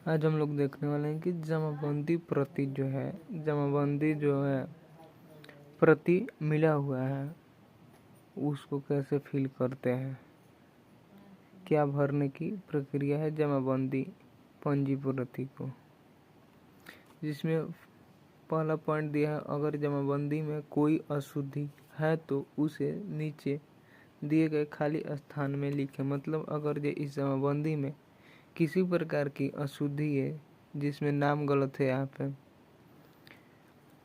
आज हम लोग देखने वाले हैं कि जमाबंदी प्रति जो है, जमाबंदी जो है प्रति मिला हुआ है उसको कैसे फिल करते हैं, क्या भरने की प्रक्रिया है जमाबंदी पंजी प्रति को। जिसमें पहला पॉइंट दिया है, अगर जमाबंदी में कोई अशुद्धि है तो उसे नीचे दिए गए खाली स्थान में लिखें। मतलब अगर जो इस जमाबंदी में किसी प्रकार की अशुद्धि है, जिसमें नाम गलत है, यहाँ पे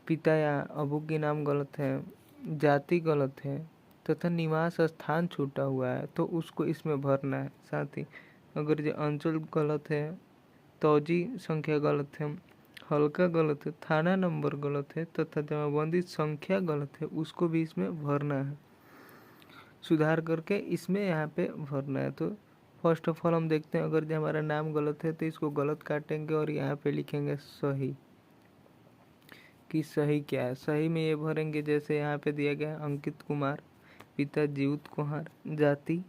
पिता या अबू की नाम गलत है, जाति गलत है तथा निवास स्थान छूटा हुआ है, तो उसको इसमें भरना है। साथ ही अगर जो अंचल गलत है, तौजी संख्या गलत है, हल्का गलत है, थाना नंबर गलत है तथा जमाबंदी संख्या गलत है, उसको भी इसमें भरना है, सुधार करके इसमें यहाँ पे भरना है। तो फर्स्ट ऑफ ऑल हम देखते हैं, अगर जो हमारा नाम गलत है तो इसको गलत काटेंगे और यहाँ पे लिखेंगे सही, कि सही क्या है। सही में ये भरेंगे, जैसे यहाँ पे दिया गया है अंकित कुमार, पिता जीवित कुमार, जाति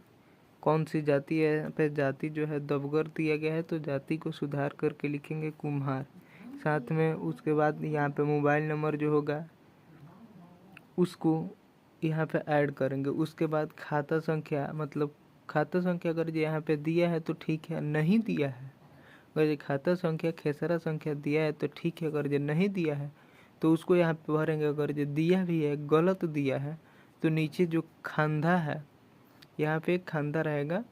कौन सी जाति है, यहाँ पे जाति जो है दबगर दिया गया है तो जाति को सुधार करके लिखेंगे कुम्हार। साथ में उसके बाद यहाँ पे मोबाइल नंबर जो होगा उसको यहाँ पे ऐड करेंगे। उसके बाद खाता संख्या, मतलब खाता संख्या अगर यहाँ पे दिया है तो ठीक है, नहीं दिया है अगर ये खाता संख्या खेसरा संख्या दिया है तो ठीक है, अगर ये नहीं दिया है तो उसको यहाँ पे भरेंगे। अगर ये दिया भी है, गलत दिया है, तो नीचे जो खंधा है, यहाँ पे एक खंधा रहेगा,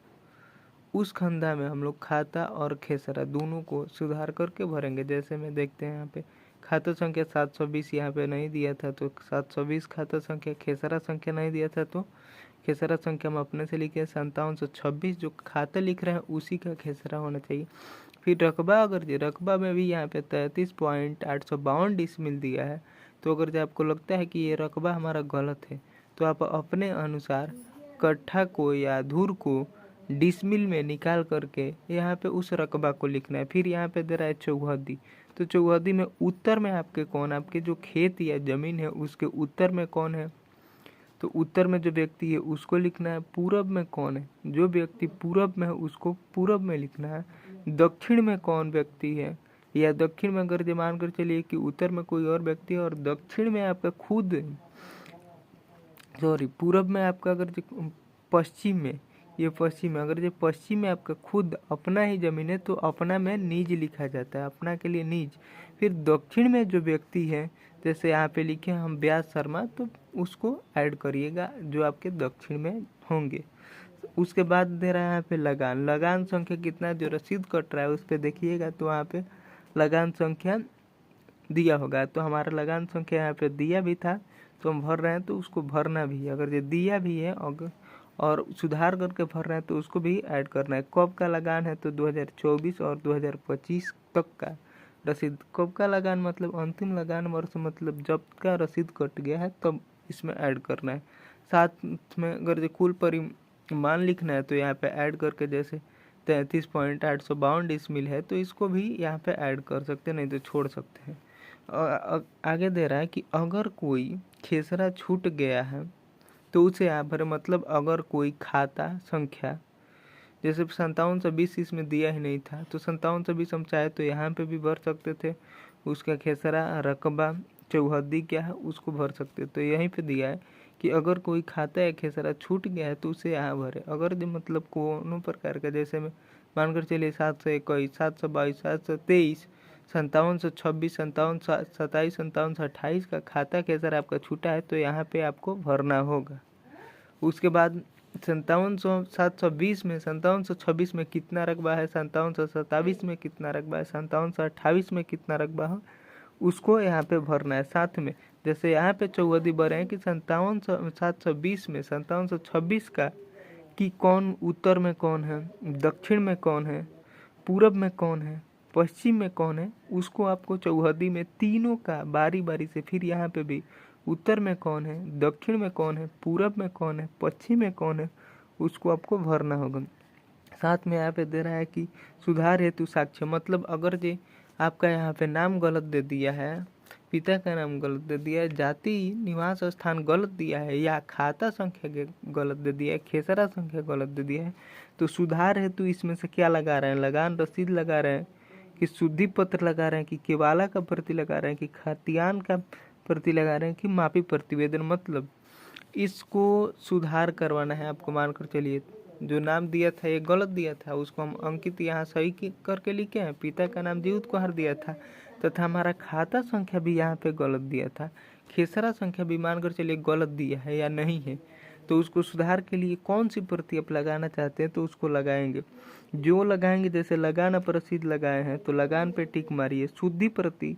उस खंधा में हम लोग खाता और खेसरा दोनों को सुधार करके भरेंगे। जैसे में देखते हैं यहाँ पे खाता संख्या 720 यहाँ पे नहीं दिया था तो 720 खाता संख्या, खेसरा संख्या नहीं दिया था तो खेसरा संख्या हम अपने से लिखे 5726, जो खाता लिख रहे हैं उसी का खेसरा होना चाहिए। फिर रकबा, अगर जो रकबा में भी यहाँ पे 33.852 डिसमिल दिया है, तो अगर जो आपको लगता है कि ये रकबा हमारा गलत है तो आप अपने अनुसार कट्ठा को या धूर को डिसमिल में निकाल करके यहाँ पे उस रकबा को लिखना है। फिर यहाँ पे दे रहा है चौहद्दी, तो चौहद्दी में उत्तर में आपके कौन, आपके जो खेत या ज़मीन है उसके उत्तर में कौन है, तो उत्तर में जो व्यक्ति है उसको लिखना है। पूरब में कौन है, जो व्यक्ति पूरब में है उसको पूरब में लिखना है। दक्षिण में कौन व्यक्ति है, या दक्षिण में अगर मान कर चलिए कि उत्तर में कोई और व्यक्ति है और दक्षिण में आपका खुद, सॉरी पूरब में आपका अगर पश्चिम में, ये पश्चिम में, अगर ये पश्चिम में आपका खुद अपना ही जमीन है तो अपना में निज लिखा जाता है, अपना के लिए निज। फिर दक्षिण में जो व्यक्ति है, जैसे यहाँ पे लिखे हम व्यास शर्मा, तो उसको ऐड करिएगा जो आपके दक्षिण में होंगे। उसके बाद दे रहा है यहाँ पे लगान, लगान संख्या कितना, जो रसीद कट रहा है उस पर देखिएगा तो वहाँ पे लगान संख्या दिया होगा। तो हमारा लगान संख्या यहाँ पे दिया भी था तो हम भर रहे हैं, तो उसको भरना भी है। अगर ये दिया भी है और सुधार करके भर रहे हैं तो उसको भी ऐड करना है। कब का लगान है, तो 2024 और 2025 तक का रसीद। कब का लगान मतलब अंतिम लगान वर्ष, मतलब जब का रसीद कट गया है तब इसमें ऐड करना है। साथ में अगर जो कुल परिमाण लिखना है तो यहाँ पे ऐड करके, जैसे 33.852 डिसमिल है तो इसको भी यहाँ पे ऐड कर सकते हैं, नहीं तो छोड़ सकते हैं। आगे दे रहा है कि अगर कोई खेसरा छूट गया है तो उसे यहाँ पर, मतलब अगर कोई खाता संख्या, जैसे 5720 इसमें दिया ही नहीं था तो 5720 हम चाहे तो यहाँ पे भी भर सकते थे, उसका खेसरा रकबा चौहद्दी क्या है उसको भर सकते। तो यहीं पे दिया है कि अगर कोई खाता या खेसरा छूट गया है तो उसे यहाँ भरे। अगर जो मतलब कोनो प्रकार का, जैसे में मानकर चलिए 721, 722, 723, 5726, 5727, 5728 का खाता खेसरा आपका छूटा है तो यहाँ पे आपको भरना होगा। उसके बाद 5720 में 5726 में कितना रकबा है, 5727 में कितना रकबा है, 5728 में कितना रकबा है, उसको यहाँ पे भरना है। साथ में जैसे यहाँ पे चौहद्दी भरे हैं कि 5720 में 5726 का कि कौन उत्तर में कौन है, दक्षिण में कौन है, पूरब में कौन है, पश्चिम में कौन है, उसको आपको चौहद्दी में तीनों का बारी बारी से, फिर यहाँ पे भी उत्तर में कौन है, दक्षिण में कौन है, पूरब में कौन है, पश्चिम में कौन है, उसको आपको भरना होगा। साथ में यहाँ पे दे रहा है कि सुधार हेतु साक्ष्य, मतलब अगर जे आपका यहाँ पे नाम गलत दे दिया है, पिता का नाम गलत दे दिया है, जाति निवास स्थान गलत दिया है, या खाता संख्या गलत दे दिया है, खेसरा संख्या गलत दे दिया है, तो सुधार हेतु इसमें से क्या लगा रहे हैं, लगान रसीद लगा रहे हैं कि शुद्धि पत्र लगा रहे हैं, कि केवाला का प्रति लगा रहे हैं, कि खतियान का प्रति लगा रहे हैं, कि मापी प्रतिवेदन। मतलब इसको सुधार करवाना है आपको। मानकर चलिए जो नाम दिया था ये गलत दिया था, उसको हम अंकित यहाँ सही करके लिखे हैं। पिता का नाम जीवित कुहार दिया था तथा हमारा खाता संख्या भी यहाँ पे गलत दिया था। खेसरा संख्या भी मानकर चलिए गलत दिया है या नहीं है। तो उसको सुधार के लिए कौन सी प्रति आप लगाना चाहते हैं तो उसको लगाएंगे। जो लगाएंगे, जैसे लगान प्रसिद्ध लगाए हैं तो लगान पे टिक मारिए। शुद्धि प्रति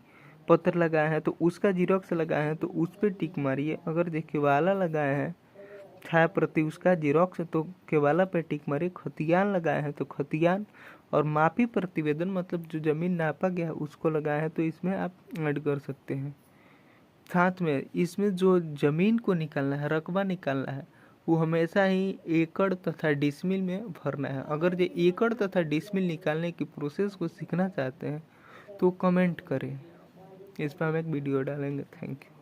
पत्र लगाए हैं तो उसका जीरोक्स लगाए हैं तो उस पर टिक मारिए। अगर जो केवाला लगाए हैं छाया प्रति उसका जीरोक्स तो केवाला पे टिक मारिए। खतियान लगाए हैं तो खतियान, और मापी प्रतिवेदन मतलब जो जमीन नापा गया है उसको लगाए हैं तो इसमें आप ऐड कर सकते हैं। साथ में इसमें जो जमीन को निकालना है, रकबा निकालना है, वो हमेशा ही एकड़ तथा डिसमिल में भरना है। अगर जो एकड़ तथा डिसमिल निकालने की प्रोसेस को सीखना चाहते हैं तो कमेंट करें, इस पर हम एक वीडियो डालेंगे। Thank you.